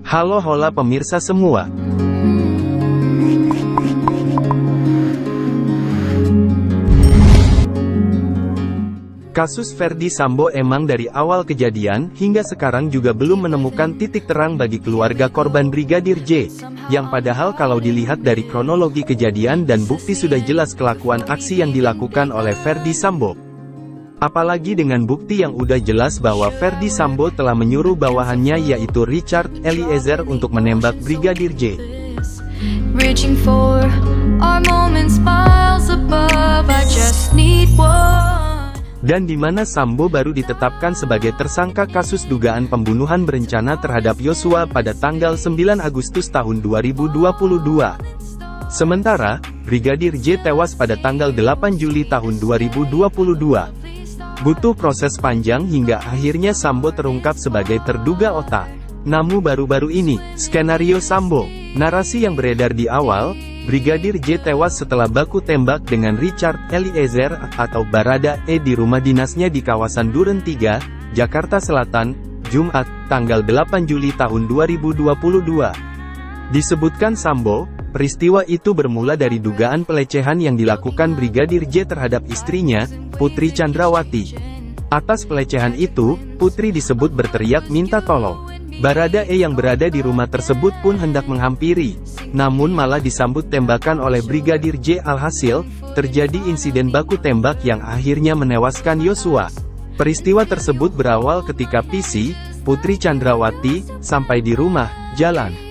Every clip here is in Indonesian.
Halo hola pemirsa semua. Kasus Ferdy Sambo emang dari awal kejadian hingga sekarang juga belum menemukan titik terang bagi keluarga korban Brigadir J, yang padahal kalau dilihat dari kronologi kejadian dan bukti sudah jelas kelakuan aksi yang dilakukan oleh Ferdy Sambo. Apalagi dengan bukti yang udah jelas bahwa Ferdy Sambo telah menyuruh bawahannya yaitu Richard Eliezer untuk menembak Brigadir J. Reaching for our moments miles above, I just need one. Dan di mana Sambo baru ditetapkan sebagai tersangka kasus dugaan pembunuhan berencana terhadap Yosua pada tanggal 9 Agustus tahun 2022. Sementara, Brigadir J tewas pada tanggal 8 Juli tahun 2022. Butuh proses panjang hingga akhirnya Sambo terungkap sebagai terduga otak. Namun baru-baru ini, skenario Sambo, narasi yang beredar di awal, Brigadir J tewas setelah baku tembak dengan Richard Eliezer atau Barada E di rumah dinasnya di kawasan Duren 3, Jakarta Selatan, Jumat, tanggal 8 Juli tahun 2022. Disebutkan Sambo, peristiwa itu bermula dari dugaan pelecehan yang dilakukan Brigadir J terhadap istrinya, Putri Chandrawati. Atas pelecehan itu, Putri disebut berteriak minta tolong. Barada E yang berada di rumah tersebut pun hendak menghampiri, namun malah disambut tembakan oleh Brigadir J. Alhasil, terjadi insiden baku tembak yang akhirnya menewaskan Yosua. Peristiwa tersebut berawal ketika PC, Putri Chandrawati, sampai di rumah, Jalan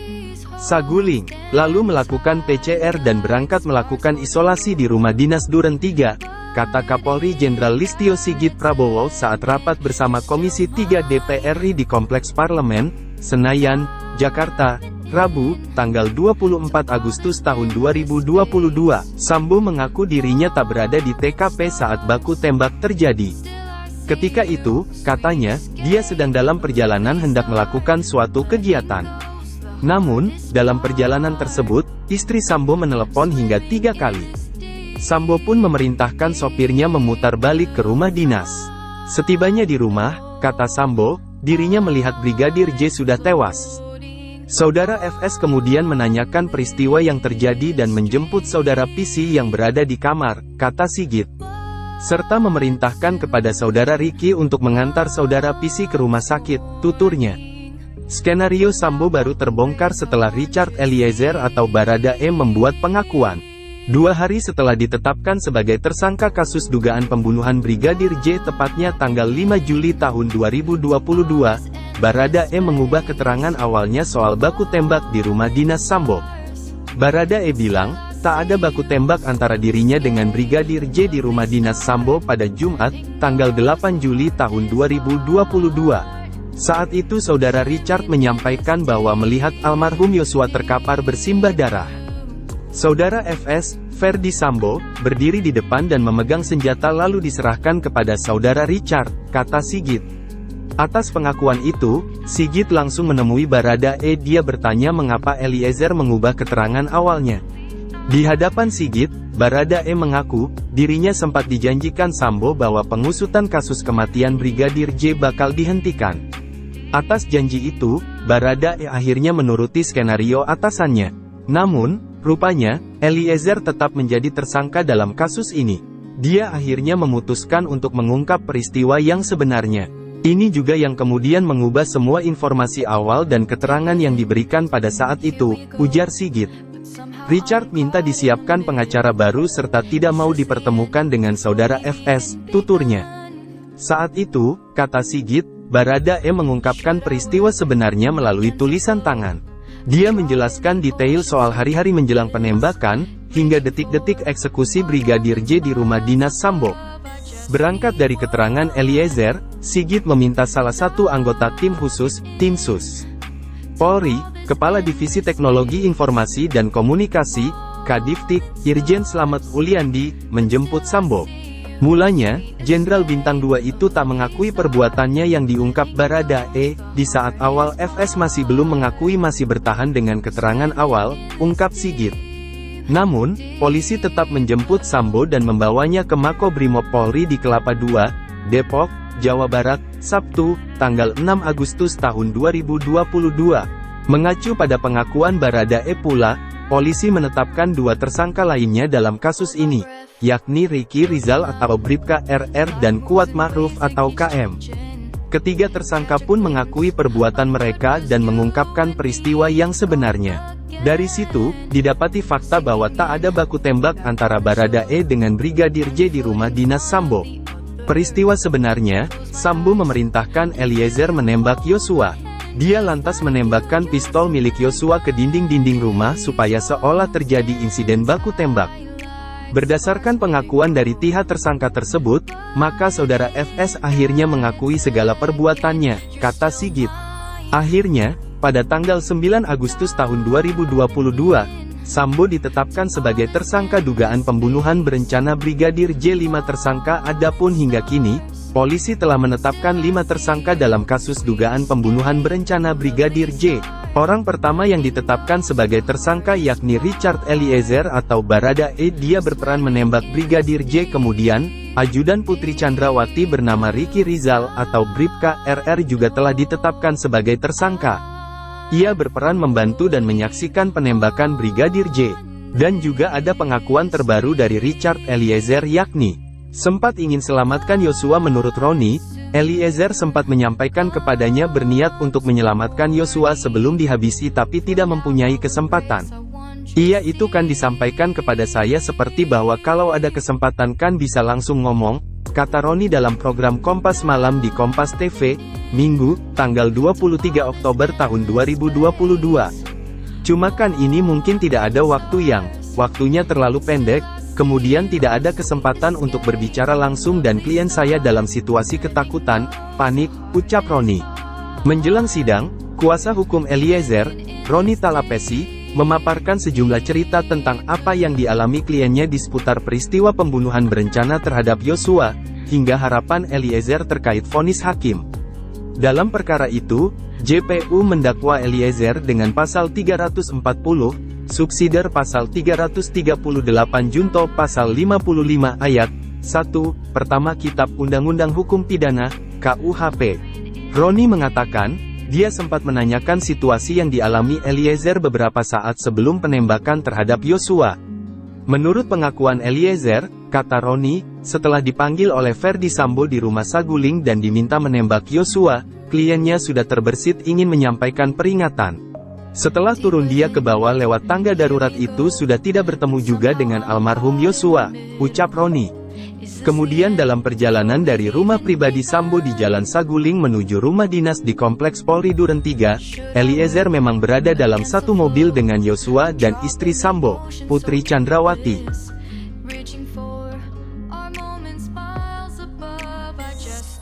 Saguling, lalu melakukan PCR dan berangkat melakukan isolasi di rumah dinas Duren 3, kata Kapolri Jenderal Listio Sigit Prabowo saat rapat bersama Komisi 3 DPR RI di Kompleks Parlemen, Senayan, Jakarta, Rabu, tanggal 24 Agustus tahun 2022. Sambo mengaku dirinya tak berada di TKP saat baku tembak terjadi. Ketika itu, katanya, dia sedang dalam perjalanan hendak melakukan suatu kegiatan. Namun, dalam perjalanan tersebut, istri Sambo menelepon hingga 3 kali. Sambo pun memerintahkan sopirnya memutar balik ke rumah dinas. Setibanya di rumah, kata Sambo, dirinya melihat Brigadir J sudah tewas. Saudara FS kemudian menanyakan peristiwa yang terjadi dan menjemput saudara PC yang berada di kamar, kata Sigit. Serta memerintahkan kepada saudara Ricky untuk mengantar saudara PC ke rumah sakit, tuturnya. Skenario Sambo baru terbongkar setelah Richard Eliezer atau Barada E membuat pengakuan. 2 hari setelah ditetapkan sebagai tersangka kasus dugaan pembunuhan Brigadir J tepatnya tanggal 5 Juli tahun 2022, Barada E mengubah keterangan awalnya soal baku tembak di rumah dinas Sambo. Barada E bilang, tak ada baku tembak antara dirinya dengan Brigadir J di rumah dinas Sambo pada Jumat, tanggal 8 Juli tahun 2022. Saat itu saudara Richard menyampaikan bahwa melihat almarhum Yosua terkapar bersimbah darah. Saudara FS, Ferdy Sambo, berdiri di depan dan memegang senjata lalu diserahkan kepada saudara Richard, kata Sigit. Atas pengakuan itu, Sigit langsung menemui Barada E. Dia bertanya mengapa Eliezer mengubah keterangan awalnya. Di hadapan Sigit, Barada E mengaku, dirinya sempat dijanjikan Sambo bahwa pengusutan kasus kematian Brigadir J bakal dihentikan. Atas janji itu, Barada E akhirnya menuruti skenario atasannya. Namun, rupanya, Eliezer tetap menjadi tersangka dalam kasus ini. Dia akhirnya memutuskan untuk mengungkap peristiwa yang sebenarnya. Ini juga yang kemudian mengubah semua informasi awal dan keterangan yang diberikan pada saat itu, ujar Sigit. Richard minta disiapkan pengacara baru serta tidak mau dipertemukan dengan saudara FS, tuturnya. Saat itu, kata Sigit, Barada E mengungkapkan peristiwa sebenarnya melalui tulisan tangan. Dia menjelaskan detail soal hari-hari menjelang penembakan, hingga detik-detik eksekusi Brigadir J di rumah dinas Sambo. Berangkat dari keterangan Eliezer, Sigit meminta salah satu anggota tim khusus, Tim Sus Polri, Kepala Divisi Teknologi Informasi dan Komunikasi, Kadiftik, Irjen Slamet Uliandi, menjemput Sambo. Mulanya, Jenderal Bintang 2 itu tak mengakui perbuatannya yang diungkap Barada E. Di saat awal FS masih belum mengakui masih bertahan dengan keterangan awal, ungkap Sigit. Namun, polisi tetap menjemput Sambo dan membawanya ke Makobrimob Polri di Kelapa II, Depok, Jawa Barat, Sabtu, tanggal 6 Agustus tahun 2022. Mengacu pada pengakuan Baradae pula, polisi menetapkan 2 tersangka lainnya dalam kasus ini, yakni Ricky Rizal atau Bribka RR dan Kuat Ma'ruf atau KM. Ketiga tersangka pun mengakui perbuatan mereka dan mengungkapkan peristiwa yang sebenarnya. Dari situ, didapati fakta bahwa tak ada baku tembak antara Baradae dengan Brigadir J di rumah dinas Sambo. Peristiwa sebenarnya, Sambo memerintahkan Eliezer menembak Yosua. Dia lantas menembakkan pistol milik Yosua ke dinding-dinding rumah supaya seolah terjadi insiden baku tembak. Berdasarkan pengakuan dari tiga tersangka tersebut, maka saudara FS akhirnya mengakui segala perbuatannya, kata Sigit. Akhirnya, pada tanggal 9 Agustus tahun 2022, Sambo ditetapkan sebagai tersangka dugaan pembunuhan berencana Brigadir J. 5 tersangka adapun hingga kini, polisi telah menetapkan 5 tersangka dalam kasus dugaan pembunuhan berencana Brigadir J. Orang pertama yang ditetapkan sebagai tersangka yakni Richard Eliezer atau Baradae. Dia berperan menembak Brigadir J. Kemudian, ajudan Putri Chandrawati bernama Ricky Rizal atau Bribka RR juga telah ditetapkan sebagai tersangka. Ia berperan membantu dan menyaksikan penembakan Brigadir J. Dan juga ada pengakuan terbaru dari Richard Eliezer yakni sempat ingin selamatkan Yosua. Menurut Roni, Eliezer sempat menyampaikan kepadanya berniat untuk menyelamatkan Yosua sebelum dihabisi tapi tidak mempunyai kesempatan. Iya, itu kan disampaikan kepada saya seperti bahwa kalau ada kesempatan kan bisa langsung ngomong, kata Roni dalam program Kompas Malam di Kompas TV, Minggu, tanggal 23 Oktober tahun 2022. Cuma kan ini mungkin tidak ada waktunya terlalu pendek, kemudian tidak ada kesempatan untuk berbicara langsung dan klien saya dalam situasi ketakutan, panik, ucap Roni. Menjelang sidang, kuasa hukum Eliezer, Roni Talapesi, memaparkan sejumlah cerita tentang apa yang dialami kliennya di seputar peristiwa pembunuhan berencana terhadap Yosua, hingga harapan Eliezer terkait vonis hakim. Dalam perkara itu, JPU mendakwa Eliezer dengan pasal 340, subsidiar pasal 338 junto pasal 55 ayat 1, pertama Kitab Undang-Undang Hukum Pidana, KUHP. Roni mengatakan, dia sempat menanyakan situasi yang dialami Eliezer beberapa saat sebelum penembakan terhadap Yosua. Menurut pengakuan Eliezer, kata Roni, setelah dipanggil oleh Ferdi Sambo di rumah saguling dan diminta menembak Yosua, kliennya sudah terbersit ingin menyampaikan peringatan. Setelah turun dia ke bawah lewat tangga darurat itu sudah tidak bertemu juga dengan almarhum Yosua, ucap Roni. Kemudian dalam perjalanan dari rumah pribadi Sambo di Jalan Saguling menuju rumah dinas di Kompleks Polri Duren 3, Eliezer memang berada dalam satu mobil dengan Yosua dan istri Sambo, Putri Chandrawati.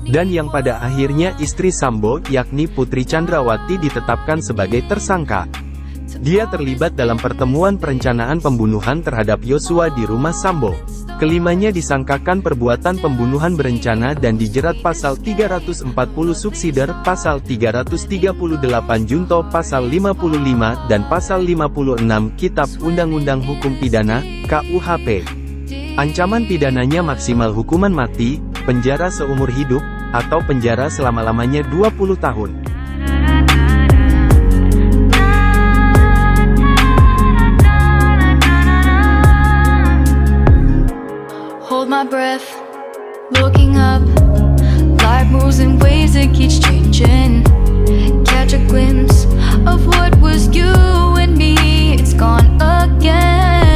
Dan yang pada akhirnya istri Sambo yakni Putri Chandrawati ditetapkan sebagai tersangka. Dia terlibat dalam pertemuan perencanaan pembunuhan terhadap Yosua di rumah Sambo. Kelimanya disangkakan perbuatan pembunuhan berencana dan dijerat pasal 340 subsidiar, pasal 338 junto pasal 55 dan pasal 56 Kitab Undang-Undang Hukum Pidana, KUHP. Ancaman pidananya maksimal hukuman mati, penjara seumur hidup, atau penjara selama-lamanya 20 tahun.